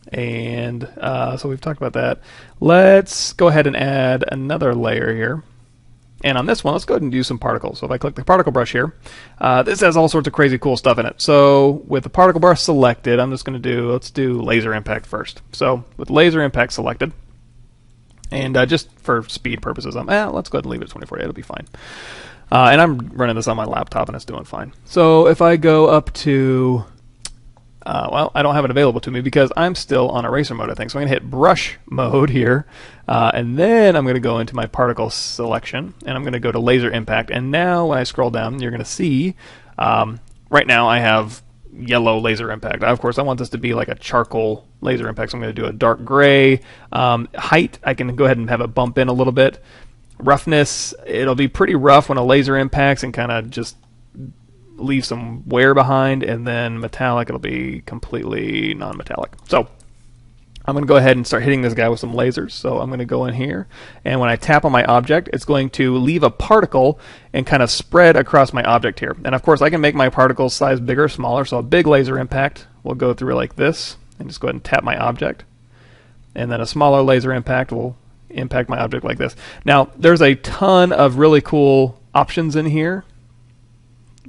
And so we've talked about that. Let's go ahead and add another layer here. And on this one, let's go ahead and do some particles. So if I click the particle brush here, this has all sorts of crazy cool stuff in it. So with the particle brush selected, I'm just going to let's do laser impact first. So with laser impact selected, and just for speed purposes, let's go ahead and leave it at 24. It'll be fine. And I'm running this on my laptop, and it's doing fine. So if I go up to well, I don't have it available to me because I'm still on eraser mode, I think. So I'm going to hit brush mode here, and then I'm going to go into my particle selection, and I'm going to go to laser impact. And now when I scroll down, you're going to see right now I have yellow laser impact. Of course, I want this to be like a charcoal laser impact, so I'm going to do a dark gray. Height, I can go ahead and have it bump in a little bit. Roughness, it'll be pretty rough when a laser impacts and kind of just leave some wear behind, and then metallic, it'll be completely non-metallic. So I'm going to go ahead and start hitting this guy with some lasers. So I'm going to go in here, and when I tap on my object, it's going to leave a particle and kind of spread across my object here. And of course, I can make my particle size bigger or smaller, so a big laser impact will go through like this, and just go ahead and tap my object. And then a smaller laser impact will impact my object like this. Now, there's a ton of really cool options in here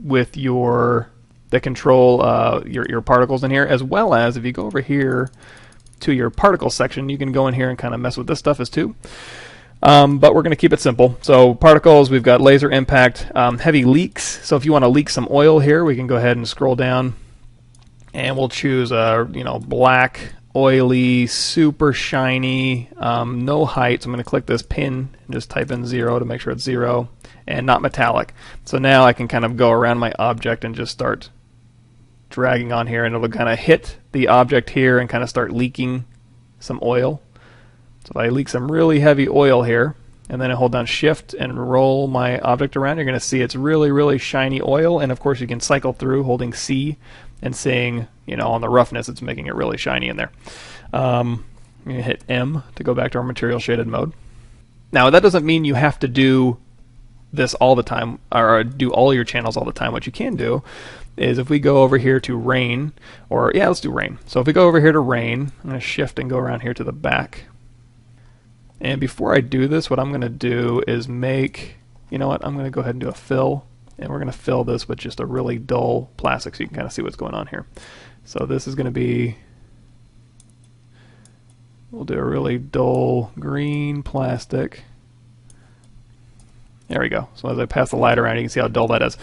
with that control your particles in here, as well as if you go over here to your particle section, you can go in here and kind of mess with this stuff as too. But we're going to keep it simple. So particles, we've got laser impact, heavy leaks. So if you want to leak some oil here, we can go ahead and scroll down, and we'll choose black, oily, super shiny, no height. So I'm going to click this pin and just type in 0 to make sure it's 0, and not metallic. So now I can kind of go around my object and just start dragging on here, and it'll kind of hit the object here and kind of start leaking some oil. So if I leak some really heavy oil here, and then I hold down shift and roll my object around, you're going to see it's really, really shiny oil. And of course you can cycle through holding C and seeing, on the roughness, it's making it really shiny in there. I'm going to hit M to go back to our material shaded mode. Now that doesn't mean you have to do this all the time, or do all your channels all the time. What you can do is if we go over here to rain, let's do rain. So if we go over here to rain, I'm going to shift and go around here to the back. And before I do this, what I'm going to do is I'm going to go ahead and do a fill, and we're going to fill this with just a really dull plastic so you can kind of see what's going on here. So this is going to be, we'll do a really dull green plastic. There we go. So as I pass the light around, you can see how dull that is.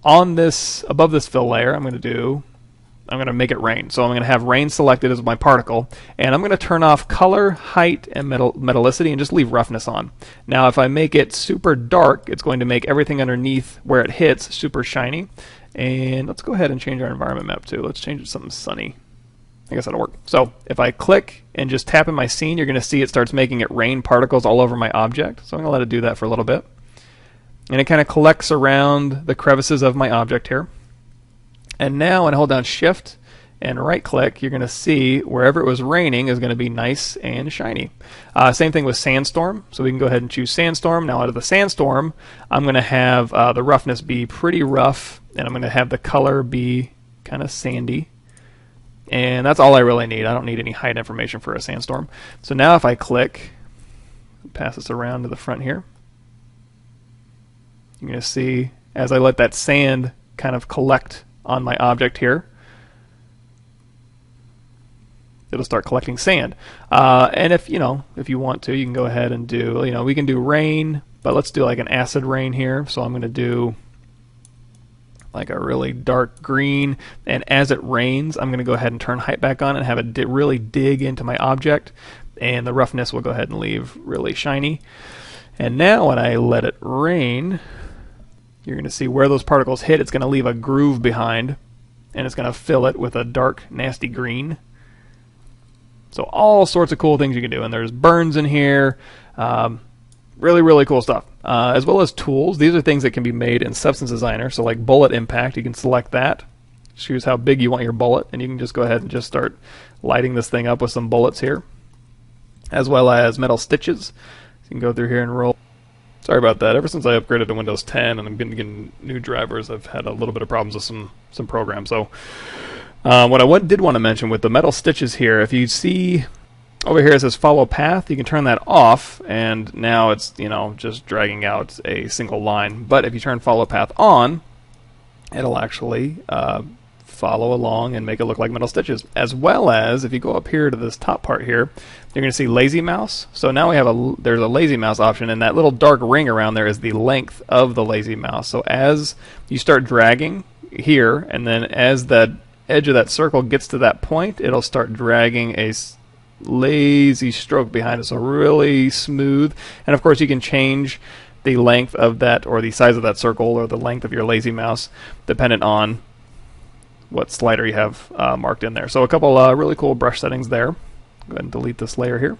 On this, above this fill layer, I'm going to make it rain. So I'm going to have rain selected as my particle, and I'm going to turn off color, height, and metallicity, and just leave roughness on. Now if I make it super dark, it's going to make everything underneath where it hits super shiny. And let's go ahead and change our environment map too. Let's change it to something sunny. I guess that'll work. So if I click and just tap in my scene, you're going to see it starts making it rain particles all over my object. So I'm going to let it do that for a little bit. And it kind of collects around the crevices of my object here. And now when I hold down shift and right click, you're going to see wherever it was raining is going to be nice and shiny. Same thing with Sandstorm. So we can go ahead and choose Sandstorm. Now out of the Sandstorm, I'm going to have the roughness be pretty rough, and I'm going to have the color be kind of sandy. And that's all I really need. I don't need any height information for a Sandstorm. So now if I click, pass this around to the front here, you're going to see as I let that sand kind of collect on my object here, it'll start collecting sand. And if you want to, you can go ahead and do, we can do rain, but let's do like an acid rain here. So I'm going to do like a really dark green, and as it rains, I'm going to go ahead and turn height back on and have it really dig into my object, and the roughness will go ahead and leave really shiny. And now when I let it rain, you're going to see where those particles hit, it's going to leave a groove behind, and it's going to fill it with a dark, nasty green. So all sorts of cool things you can do, and there's burns in here. Really, really cool stuff. As well as tools. These are things that can be made in Substance Designer. So like bullet impact, you can select that. Choose how big you want your bullet, and you can just go ahead and just start lighting this thing up with some bullets here. As well as metal stitches. You can go through here and roll. Sorry about that. Ever since I upgraded to Windows 10 and I've been getting new drivers, I've had a little bit of problems with some programs. So What I did want to mention with the metal stitches here, if you see over here it says follow path, you can turn that off, and now it's, you know, just dragging out a single line. But if you turn follow path on, it'll actually follow along and make it look like metal stitches. As well as, if you go up here to this top part here, you're going to see lazy mouse. So now we have there's a lazy mouse option, and that little dark ring around there is the length of the lazy mouse. So as you start dragging here, and then as that edge of that circle gets to that point, it'll start dragging a lazy stroke behind it, so really smooth. And of course you can change the length of that, or the size of that circle, or the length of your lazy mouse, dependent on what slider you have marked in there. So a couple really cool brush settings there. Go ahead and delete this layer here.